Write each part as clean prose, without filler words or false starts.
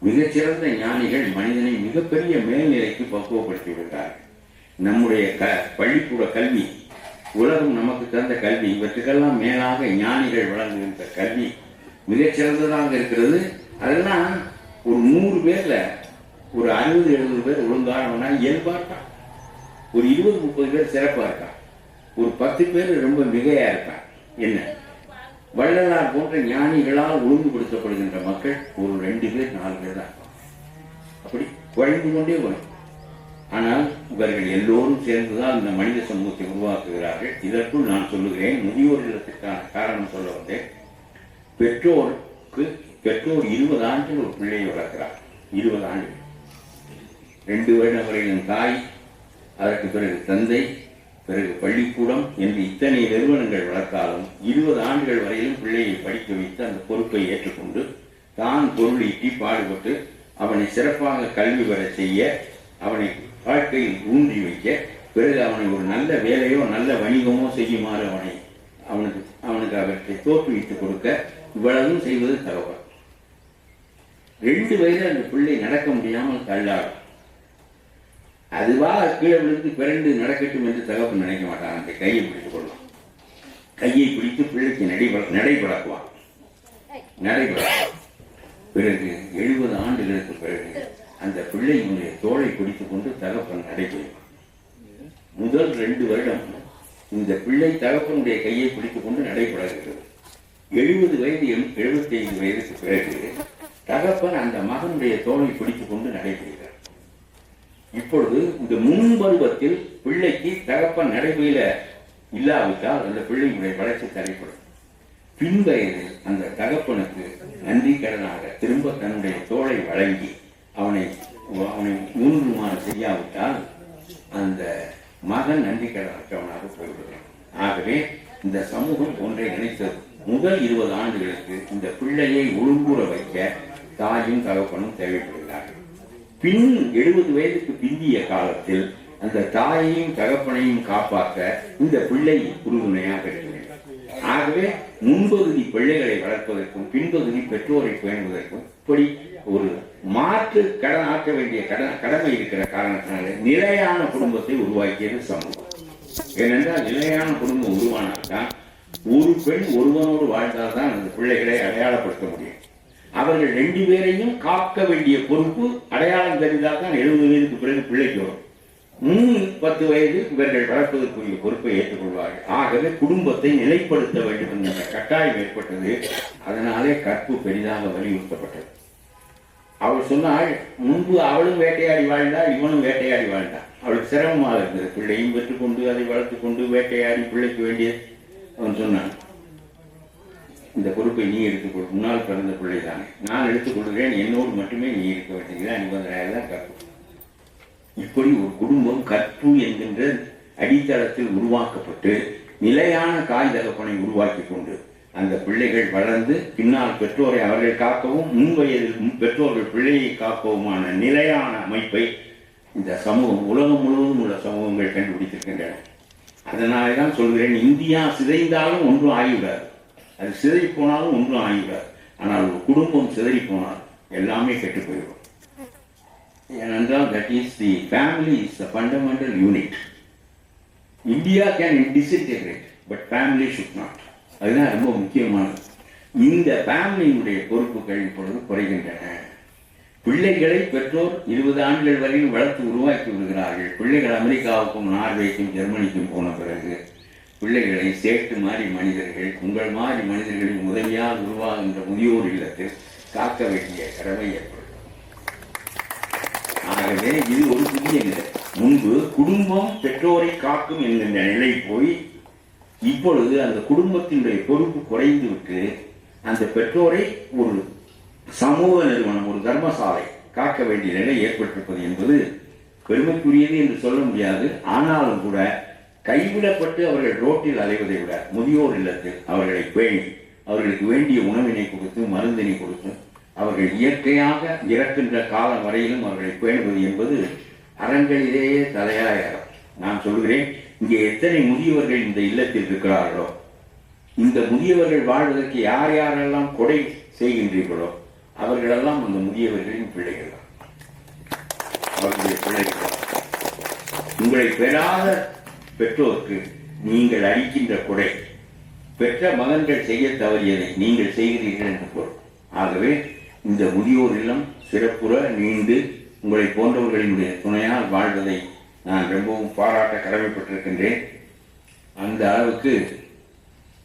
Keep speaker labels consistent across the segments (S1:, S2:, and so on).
S1: மிகச்சிறந்த ஞானிகள் மனிதனை மிகப்பெரிய மேல்நிலைக்கு பக்குவப்படுத்தி விட்டார்கள். நம்முடைய பள்ளிக்கூட கல்வி, உலகம் நமக்கு தந்த கல்வி, இவற்றுக்கெல்லாம் மேலாக ஞானிகள் வழங்குகின்ற கல்வி மிகச்சிறந்ததாக இருக்கிறது. அதெல்லாம் ஒரு 100 பேர்ல ஒரு 60-70 பேர் ஒழுங்கானவனா இயல்பா இருக்கான், ஒரு 20-30 பேர் சிறப்பா இருக்கான், ஒரு 10 பேர் ரொம்ப மிகையா இருக்கான். என்ன வள்ளலார் போன்ற ஞானிகளால் ஒழுங்குபடுத்தப்படுகின்ற மக்கள் ஒரு 2 பேர் 4 பேர் தான். அப்படி குறைந்து கொண்டே வரும். ஆனால் இவர்கள் எல்லோரும் சேர்ந்துதான் இந்த மனித சமூகத்தை உருவாக்குகிறார்கள். இதற்குள் நான் சொல்லுகிறேன், முதியோர் இல்லத்திற்கான காரணம் சொல்ல வந்தேன். பெற்றோர் 20 ஆண்டுகள் ஒரு பிள்ளையை வளர்க்கிறார். 20 ஆண்டுகள், 2 வருடம் வரையிலும் தாய், அதற்கு பிறகு தந்தை, பிறகு பள்ளிக்கூடம் என்று இத்தனை நிறுவனங்கள் வளர்த்தாலும் 20 ஆண்டுகள் வரையிலும் பிள்ளையை படிக்க வைத்து அந்த பொறுப்பை ஏற்றுக்கொண்டு தான் பொருள் ஈட்டி பாடுபட்டு அவனை சிறப்பாக கல்வி பெற செய்ய, அவனை வாழ்க்கையில் ஊன்றி வைக்க, பிறகு அவனை ஒரு நல்ல வேலையோ நல்ல வணிகமோ செய்யுமாறு அவனுக்கு அவற்றை தோற்றுவித்துக் கொடுக்க இவ்வளவும் செய்வது தகவல். 2 வயது அந்த பிள்ளை நடக்க முடியாமல் தள்ளாடும். அதுவாக கீழே விழுந்து பிறண்டு நடக்கட்டும் என்று தகவல் நினைக்க மாட்டான். அந்த கையை பிடித்துக் கொள்வான். கையை பிடித்து பிள்ளைக்கு நடைபழக்குவான். பிறகு 70 ஆண்டுகளுக்கு பிறகு அந்த பிள்ளையினுடைய தோளை பிடித்துக் கொண்டு தகப்பன் நடைபெறுவான். முதல் 2 வருடம் இந்த பிள்ளை தகப்பனுடைய கையை பிடித்துக் கொண்டு நடைபெறுகிறது. 70 வயது 75 வயதுக்கு பிறகு தகப்பன் அந்த மகனுடைய தோளை பிடித்துக் கொண்டு நடைபெறுகிறார். இப்பொழுது இந்த முன்பருவத்தில் பிள்ளைக்கு தகப்பன் நடைபெற இல்லாவிட்டால் அந்த பிள்ளையுடைய வளர்ச்சி தடைப்படும். பின்வயதில் அந்த தகப்பனுக்கு நன்றி கடனாக திரும்ப தன்னுடைய தோளை வழங்கி அவனை ஊன்றுமாறு செய்யாவிட்டால் அந்த மகன் நன்றி கடனற்றவனாக போய்விடுகிறான். ஆகவே இந்த சமூகம் ஒன்றை நினைத்தது. முதல் 20 ஆண்டுகளுக்கு இந்த பிள்ளையை ஒழுங்குற வைக்க தாயும் தகப்பனும் தேவைப்படுகிறார்கள். பின் 70 வயதுக்கு பிந்திய காலத்தில் அந்த தாயையும் தகப்பனையும் காப்பாற்ற இந்த பிள்ளை உறுதுணையாக இருக்கிறது. ஆகவே முன்பகுதி பிள்ளைகளை வளர்ப்பதற்கும் பின்பகுதி பெற்றோரை பேணுவதற்கும் இப்படி ஒரு மாற்று ஆற்ற வேண்டிய கடமை இருக்கிற காரணத்தினால நிலையான குடும்பத்தை உருவாக்கியது சமூகம். ஏனென்றால் நிலையான குடும்பம் உருவானால்தான் ஒரு பெண் ஒருவனோடு வாழ்ந்தால்தான் அந்த பிள்ளைகளை அடையாளப்படுத்த முடியும். அவர்கள் 2 பேரையும் காக்க வேண்டிய பொறுப்பு அடையாளம் தெரிந்தால் தான் 70 வயதுக்கு பிறகு பிள்ளைக்கு வரும். 10 வயது இவர்கள் வளர்ப்பதற்குரிய பொறுப்பை ஏற்றுக்கொள்வார்கள். ஆகவே குடும்பத்தை நிலைப்படுத்த வேண்டும் என்ற கட்டாயம் ஏற்பட்டது. அதனாலே கற்பு பெரிதாக வலியுறுத்தப்பட்டது. அவள் சொன்னால், முன்பு அவளும் வேட்டையாடி வாழ்ந்தாள், இவனும் வேட்டையாடி வாழ்ந்தான். அவளுக்கு சிரமமாக இருந்தது. பிள்ளையும் பெற்றுக்கொண்டு அதை வளர்த்துக் கொண்டு வேட்டையாடி பிள்ளைக்கு வேண்டிய அவன் சொன்னான், இந்த பொறுப்பை நீ எடுத்துக்கொள், முன்னால் பிறந்த பிள்ளை தானே, நான் எடுத்துக்கொள்கிறேன், என்னோடு மட்டுமே நீ இருக்க வேண்டியதுதான் நிபந்தனையெல்லாம் கற்பு. இப்படி ஒரு குடும்பம் கற்பு என்கின்ற அடித்தளத்தில் உருவாக்கப்பட்டு நிலையான தாய் தகப்பனை உருவாக்கி கொண்டு அந்த பிள்ளைகள் வளர்ந்து பின்னால் பெற்றோரை அவர்கள் காக்கவும் முன்வயதில் பெற்றோர்கள் பிள்ளையை காப்பவுமான நிலையான அமைப்பை இந்த சமூகம் உலகம் முழுவதும் உள்ள சமூகங்கள் கண்டுபிடித்திருக்கின்றன. அதனாலே தான் சொல்கிறேன், இந்தியா சிதைந்தாலும் ஒன்றும் ஆகிவிடாது, அது சிதறி போனாலும் ஒன்றும் ஆகிவிடாது. ஆனால் ஒரு குடும்பம் சிதறி போனால் எல்லாமே கெட்டு போயிடும். ஏனென்றால் that is the family is the fundamental unit. India can disintegrate, but family should not. அதுதான் ரொம்ப முக்கியமானது. இந்த ஃபேமிலியினுடைய பொறுப்புகள் இப்பொழுது குறைகின்றன. பிள்ளைகளை பெற்றோர் 20 ஆண்டுகள் வரையில் வளர்த்து உருவாக்கி விடுகிறார்கள். பிள்ளைகள் அமெரிக்காவுக்கும் நார்வேக்கும் ஜெர்மனிக்கும் போன பிறகு பிள்ளைகளை சேட்டு மாதிரி மனிதர்கள், உங்கள் மாதிரி மனிதர்களின் உதவியால் உருவாகின்ற முதியோர் இல்லத்தில் காக்க வேண்டிய கடமை ஏற்படும். ஆகவே இது ஒரு புதிய நிலை. முன்பு குடும்பம் பெற்றோரை காக்கும் என்கின்ற நிலை போய் இப்பொழுது அந்த குடும்பத்தினுடைய பொறுப்பு குறைந்து விட்டு அந்த பெற்றோரை ஒரு சமூக நிறுவனம், ஒரு தர்மசாலை காக்க வேண்டிய நிலை ஏற்பட்டிருப்பது என்பது பெருமைக்குரியது என்று சொல்ல முடியாது. ஆனாலும் கூட கைவிடப்பட்டு அவர்கள் ரோட்டில் அலைவதை விட முதியோர் இல்லத்தில் அவர்களை பேணி அவர்களுக்கு வேண்டிய உணவினை கொடுத்து மருந்தினை கொடுத்து அவர்கள் இயற்கையாக இறக்கின்ற காலம் வரையிலும் அவர்களை பேணுவது என்பது அறங்களிலேயே தலையாய அறம். நான் சொல்கிறேன், இங்கே எத்தனை முதியவர்கள் இந்த இல்லத்தில் இருக்கிறார்களோ, இந்த முதியவர்கள் வாழ்வதற்கு யார் யாரெல்லாம் கொடை செய்கின்றீர்களோ அவர்களெல்லாம் அந்த முதியவர்களின் பிள்ளைகள், அவர்களுடைய பிள்ளைகள். உங்களை பெறாத பெற்றோருக்கு நீங்கள் அளிக்கின்ற கொடை பெற்ற மகன்கள் செய்ய தவறியதை நீங்கள் செய்கிறீர்கள் என்று பொருள். ஆகவே இந்த முதியோர் இல்லம் சிறப்புற நீண்டு உங்களை போன்றவர்களினுடைய துணையால் வாழ்வதை நான் ரொம்பவும் பாராட்ட கடமைப்பட்டிருக்கின்றேன். அந்த அளவுக்கு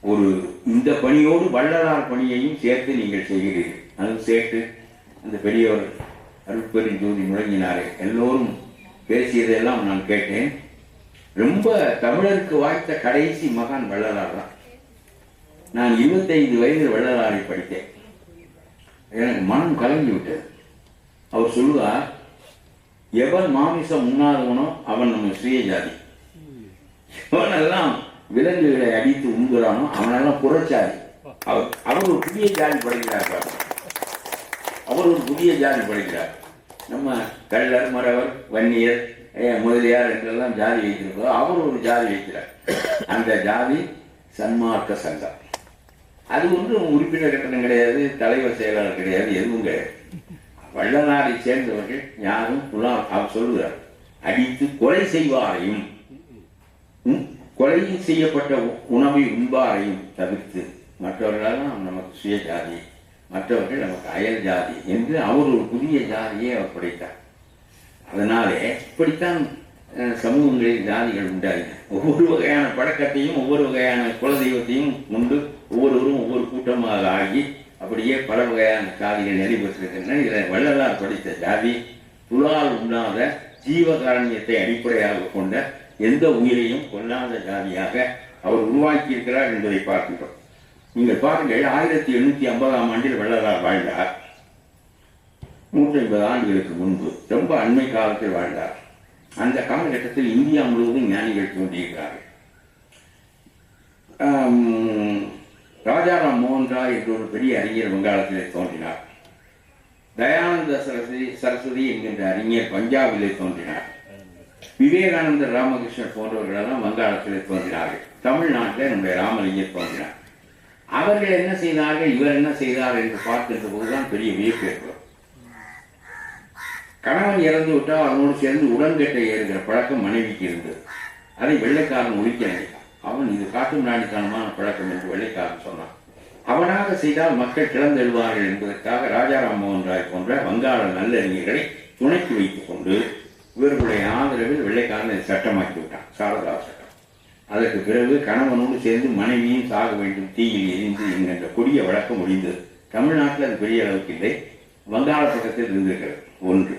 S1: ஒரு இந்த பணியோடு வள்ளலார் பணியையும் சேர்த்து நீங்கள் செய்கிறீர்கள். அது சேர்த்து அந்த பெரியவர் அருட்பெருஞ்சோதி முழங்கினாரே, எல்லோரும் பேசியதெல்லாம் நான் கேட்டேன். ரொம்ப தமிழருக்கு வாய்த்த கடைசி மகான் வள்ளலார் தான். நான் 25 வயதில் வள்ளலாரை படித்தேன். எனக்கு மனம் கலங்கி விட்டது. அவர் சொல்லுவார், எவன் மாமிசம் உண்ணாதவனோ அவன் நம்ம சுய ஜாதி, எவனெல்லாம் விலங்குகளை அடித்து உண்கிறானோ அவனெல்லாம் புறச்சாதி. அவர் ஒரு புதிய ஜாதி படைக்கிறார். அவர் ஒரு புதிய ஜாதி படைக்கிறார். நம்ம கள்ளர், மறவர், வன்னியர், முதலியார் என்றெல்லாம் ஜாதி வைத்திருக்கிறோம். அவர் ஒரு ஜாதி வைக்கிறார். அந்த ஜாதி சன்மார்க்க சங்கம். அது ஒன்றும் உறுப்பினர் கட்டணம் கிடையாது, தலைவர் செயலாளர் கிடையாது, எதுவும் கிடையாது. வள்ளலாரை சேர்ந்தவர்கள் யாரும் அவர் சொல்லுகிறார், அடித்து கொலை செய்வாரையும் கொலை செய்யப்பட்ட உணவை உண்பாரையும் தவிர்த்து மற்றவர்களெல்லாம் நமக்கு சுய ஜாதி, மற்றவர்கள் நமக்கு அயல் ஜாதி என்று அவர் ஒரு புதிய ஜாதியை அவர் படைத்தார். அதனாலே இப்படித்தான் சமூகங்களில் ஜாதிகள் உண்டாகின. ஒவ்வொரு வகையான பழக்கத்தையும் ஒவ்வொரு வகையான குலதெய்வத்தையும் கொண்டு ஒவ்வொருவரும் ஒவ்வொரு கூட்டமாக ஆகி அப்படியே பல வகையான ஜாதிகள் நடைபெற்றிருக்கின்றன. இதில் வள்ளலார் படித்த ஜாதி புலால் உண்ணாத ஜீவகாரண்யத்தை அடிப்படையாக கொண்ட எந்த உயிரையும் கொல்லாத ஜாதியாக அவர் உருவாக்கியிருக்கிறார் என்பதை பார்க்கின்றோம். நீங்கள் பாருங்கள், 1850ஆம் ஆண்டில் வள்ளலார் வாழ்ந்தார். 150 ஆண்டுகளுக்கு முன்பு, ரொம்ப அண்மை காலத்தில் வாழ்ந்தார். அந்த காலகட்டத்தில் இந்தியா முழுவதும் ஞானிகள் தோன்றியிருக்கிறார்கள். ராஜாராம் மோகன் ராய் என்ற ஒரு பெரிய அறிஞர் வங்காளத்திலே தோன்றினார். தயானந்த சரஸ்வதி என்கின்ற அறிஞர் பஞ்சாபிலே தோன்றினார். விவேகானந்தர், ராமகிருஷ்ணர் போன்றவர்களெல்லாம் வங்காளத்திலே தோன்றினார்கள். தமிழ்நாட்டில் நம்முடைய ராமலிங்கர் தோன்றினார். அவர்கள் என்ன செய்தார்கள், இவர் என்ன செய்தார் என்று பார்க்கின்ற போதுதான் பெரிய வியப்பு ஏற்படும். கணவன் இறந்து விட்டால் அவனோடு சேர்ந்து உடன்கட்டை ஏறுகிற பழக்கம் மனைவிக்கு இருந்தது. அதை வெள்ளைக்காரன் ஒழிக்க நினைத்தான். அவன் இது காட்டு மிராண்டித்தனமான பழக்கம் என்று வெள்ளைக்காரன் சொன்னான். அவனாக செய்தால் மக்கள் கிளந்தெழுவார்கள் என்பதற்காக ராஜாராம் மோகன் ராய் போன்ற வங்காள நல்லறிஞர்களை துணைக்கு வைத்துக் கொண்டு இவர்களுடைய ஆதரவில் வெள்ளைக்காரன் அதை சட்டமாக்கி விட்டான், சாரதா சட்டம். அதற்கு பிறகு கணவனோடு சேர்ந்து மனைவியும் சாக வேண்டும், தீயில் எரிந்து என்கின்ற கொடிய வழக்கம் முடிந்தது. தமிழ்நாட்டில் அது பெரிய அளவுக்கு இல்லை, வங்காள பக்கத்தில் இருந்திருக்கிறது ஒன்று.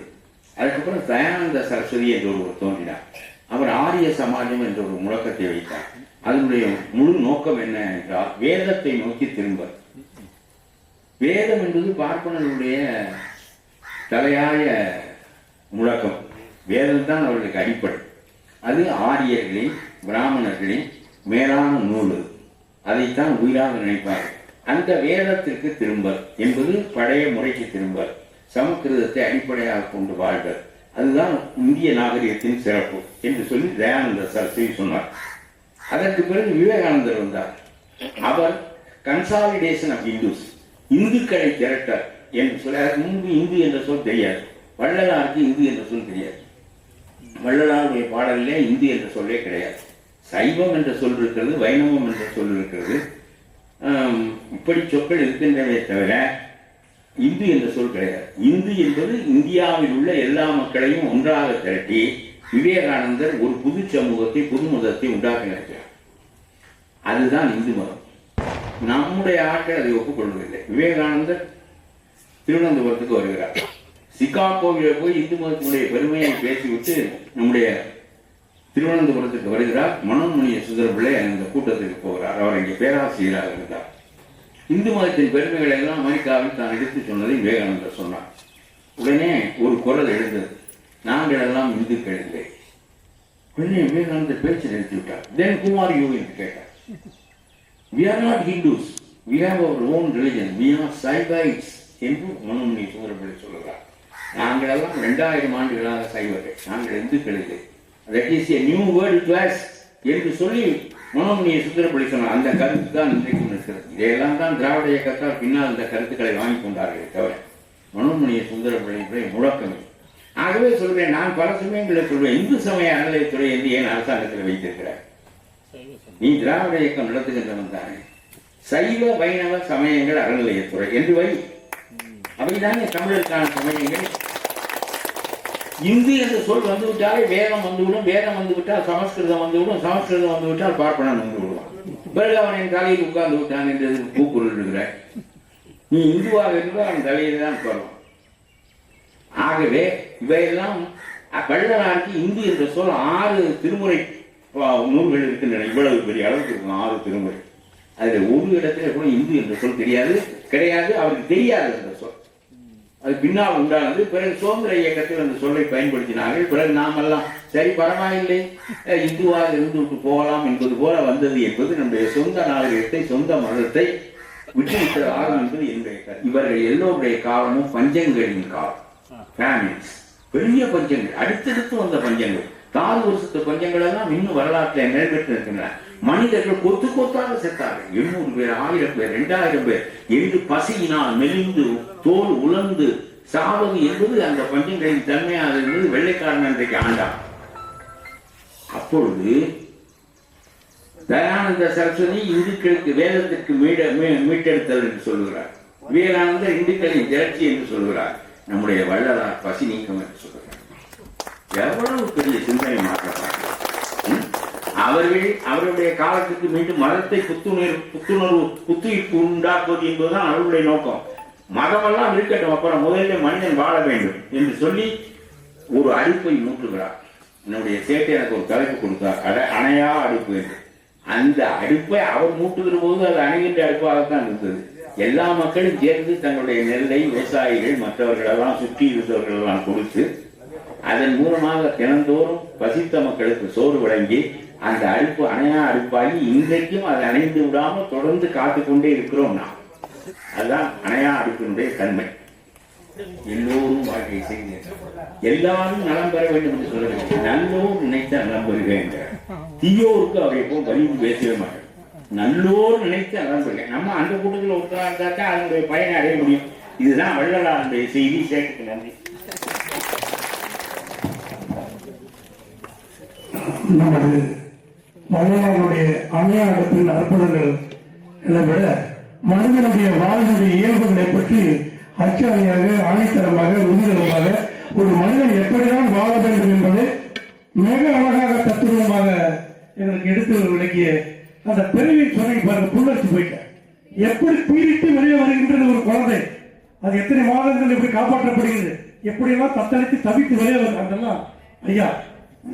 S1: அதுக்கப்புறம் தயானந்த சரஸ்வதி என்ற ஒருவர் தோன்றினார். அவர் ஆரிய சமாஜம் என்ற ஒரு முழக்கத்தை வைத்தார். அதனுடைய முழு நோக்கம் என்ன என்றால் வேதத்தை நோக்கி திரும்ப. வேதம் என்பது பார்ப்பனர்களுடைய தலையாய முழக்கம். வேதம் தான் அவர்களுக்கு அடிப்படை. அது ஆரியர்களின் பிராமணர்களின் மேலான நூல். அதைத்தான் உயிராக நினைப்பார்கள். அந்த வேதத்திற்கு திரும்பல் என்பது பழைய முறைக்கு திரும்பல், சமஸ்கிருதத்தை அடிப்படையாக கொண்டு வாழ்தல், அதுதான் இந்திய நாகரிகத்தின் சிறப்பு என்று சொல்லி தயானந்த சரஸ்வதி சொன்னார். அதற்கு பிறகு விவேகானந்தர் வந்தார். அவர் கன்சாலிடேஷன் ஆஃப் இந்துஸ், இந்துக்களை திரட்டல் என்று சொல்லி, அதற்கு முன்பு இந்து என்ற சொல் தெரியாது. வள்ளலாருக்கு இந்து என்ற சொல் தெரியாது. வள்ளலாருடைய பாடலிலே இந்து என்ற சொல்லே கிடையாது. சைவம் என்ற சொல் இருக்கிறது, வைணவம் என்ற சொல் இருக்கிறது, இப்படி சொற்கள் இருக்கின்றனவே தவிர இந்து என்ற சொல் கிடையாது. இந்து என்பது இந்தியாவில் உள்ள எல்லா மக்களையும் ஒன்றாக திரட்டி விவேகானந்தர் ஒரு புது சமூகத்தை, புது மதத்தை உண்டாக்க நினைக்கிறார். அதுதான் இந்து மதம். நம்முடைய ஆட்கள் அதை ஒப்புக்கொள்வதில்லை. விவேகானந்தர் திருவனந்தபுரத்துக்கு வருகிறார். சிகாகோவில் போய் இந்து மதத்தினுடைய பெருமையை பேசிவிட்டு நம்முடைய திருவனந்தபுரத்துக்கு வருகிறார். மனோன்மணிய சுந்தரபிள்ளை அந்த கூட்டத்துக்கு போகிறார். அவர் இங்கே பேராசிரியராக இருந்தார். இந்து மதத்தின் பெருமைகளை எல்லாம் அமெரிக்காவில் தான் எடுத்து சொன்னதை விவேகானந்தர் சொன்னார். உடனே ஒரு குரல் எழுந்தது, நாங்கள் எல்லாம் இந்துக்கள் இல்லை, உடனே விவேகானந்தர் பேச்சு நிறுத்தி விட்டார். தென் who are you என்று கேட்டார். We are not Hindus, we have our own religion, we are Saivites என்று மனோன்மணி சுந்தரபிள்ளை சொல்லுகிறார். நாங்கள் எல்லாம் 2000 ஆண்டுகளாக சைவர்கள், நாங்கள் இந்துக்கள் இல்லை. That is a new word to us என்று சொல்லி மனோன்மணியை சுந்தரபிள்ளை சொன்னார். அந்த கருத்து தான் இன்றைக்கும் இருக்கிறது. இதையெல்லாம் தான் திராவிட இயக்கத்தால் பின்னால் அந்த கருத்துக்களை வாங்கி கொண்டார்களே தவிர மனோன்மணியை சுந்தரபிள்ளை முழக்கமே. ஆகவே சொல்கிறேன், நான் பல சமயங்களில் சொல்வேன், இந்து சமய அறநிலையத்துறை என்று ஏன் அரசாங்கத்தில் வைத்திருக்கிறார்? நீ திராவிட இயக்கம் நடத்துகின்றவன் தானே, சைவ வைணவ சமயங்கள் அறநிலையத்துறை என்று வை. அவைதானே தமிழருக்கான சமயங்கள். இந்து என்று சொல் வந்துவிட்டாலே வேதம் வந்துவிடும், வேதம் வந்துவிட்டால் சமஸ்கிருதம் வந்துவிடும், சமஸ்கிருதம் வந்துவிட்டால் பார்ப்பனன் வந்து விடுவான். பிறகு அவன் என் தலையில் உட்கார்ந்து விட்டான் என்று கூக்குரல் இருக்கிற நீ இந்துவாக இருந்தால் அவன் தலையில் தான் உட்காருவான். ஆகவே இவையெல்லாம் வள்ளலாருக்கு இந்து என்ற சொல் 6 திருமுறை நூல்கள் இருக்கின்றன. இவ்வளவு பெரிய அளவுக்கு இருக்கும் 6 திருமுறை. அதில் ஒரு இடத்துல கூட இந்து என்ற சொல் கிடையாது, அவருக்கு தெரியாது என்ற சொல். அது பின்னால் உண்டானது. பிறகு சுதந்திர இயக்கத்தில் அந்த சொல்லை பயன்படுத்தினார்கள். பிறகு நாமெல்லாம் சரி பரவாயில்லை, இந்துவாக இருந்து போகலாம் என்பது போல வந்தது என்பது நம்முடைய சொந்த நாகரிகத்தை, சொந்த மதத்தை விட்டுவிட்ட ஆகும் என்பது என்னுடைய கருத்து. இவர்கள் எல்லோருடைய காலமும் பஞ்சங்களின் காலம், ஃபேமிலிஸ், பெரிய பஞ்சங்கள், அடுத்தடுத்து வந்த பஞ்சங்கள், 4 வருஷத்து பஞ்சங்கள் எல்லாம் இன்னும் வரலாற்றில் நிறைவேற்றி இருக்கின்றன. மனிதர்கள் கொத்து கொத்தாக செத்தார்கள். 800 பேர், 1000 பேர், 2000 பேர் என்று பசியினால் மெலிந்து தோல் உலர்ந்து சாவது என்பது அந்த பஞ்சங்களின் தன்மையாக இருந்தது. வெள்ளைக்காரன் அன்றைக்கு ஆண்டான். அப்பொழுது தயானந்த சரஸ்வதி இந்துக்களுக்கு வேதத்திற்கு மீட்டெடுத்தல் என்று சொல்லுகிறார். விவேகானந்தர் இந்துக்களின் திரட்சி என்று சொல்லுகிறார். நம்முடைய வள்ளலார் பசி நீக்கம் என்று சொல்லுகிறார். எவ்வளவு பெரிய சிந்தனை மாற்றப்பட்டார். அவருடைய காலத்துக்கு மீண்டும் மதத்தை புத்துயிர்ப்பு உண்டாக்குவது என்பதுதான் அவருடைய நோக்கம். மதமெல்லாம் இருக்கட்டும், அப்புறம் முதல்ல மனிதன் வாழ வேண்டும் என்று சொல்லி ஒரு அடுப்பை மூட்டுகிறார். என்னுடைய சேட்டை எனக்கு ஒரு தலைப்பு கொடுத்தார், அணையா அடுப்பு என்று. அந்த அடுப்பை அவர் மூட்டுகிற போது அது அணைகின்ற அடுப்பாகத்தான் இருந்தது. எல்லா மக்களும் சேர்ந்து தங்களுடைய நெல்லை விவசாயிகள் மற்றவர்களெல்லாம் சுற்றி இருந்தவர்கள் எல்லாம் கொடுத்து அதன் மூலமாக தினந்தோறும் பசித்த மக்களுக்கு சோறு வழங்கி அந்த அடுப்பு அணையா அடுப்பாகி இன்றைக்கும் அதை அணைந்து விடாமல் தொடர்ந்து காத்துக்கொண்டே இருக்கிறோம். நாம் அதுதான் அணையா அடுப்பினுடைய தன்மை. எல்லோரும் வாழ்க்கை செய்து எல்லாரும் நலம் பெற வேண்டும் என்று சொல்ல வேண்டும். நல்லோர் நினைத்த நலம் பெறுக என்ற தீயோருக்கு அவரை போல் வலிவு பேசவே மாட்டோம். நல்லோர் நினைத்து நலம் பெறுக. நம்ம அந்த கூட்டத்தில் ஒருத்தராக இருந்தாக்கா அதனுடைய பயனை அடைய முடியும். இதுதான் வள்ளலாருடைய செய்தி. சேட்டுக்கு நன்றி.
S2: நமது வள்ளலாருடைய அணையா அடுப்பின் அற்புதங்கள் என விட மனிதனுடைய வாழ்வுடைய இயல்புகளை பற்றி அச்சாரியாக, ஆணித்தரமாக, உறுதிதரமாக ஒரு மனிதன் எப்படிதான் வாழ வேண்டும் என்பதை மிக அழகாக தத்துவமாக எங்களுக்கு எடுத்து விளக்கிய அந்த பிறவியின் சொன்னை பாருங்க, புல்லரிச்சு போயிட்டேன். எப்படி பீடித்து வெளியே வருகின்றது ஒரு குழந்தை, அது எத்தனை மாதங்கள் எப்படி காப்பாற்றப்படுகிறது, எப்படியெல்லாம் தத்தளித்து தவித்து வெளியே வருது, அதெல்லாம் ஐயா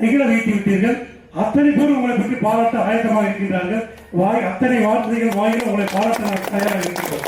S2: நிகழ வைத்து விட்டீர்கள். அத்தனை பேர் உங்களை பற்றி பாராட்ட ஆயத்தமாக இருக்கின்றார்கள். அத்தனை வார்த்தைகள் வாயிலும் உங்களை பாராட்ட தயாராக இருக்கின்றோம்.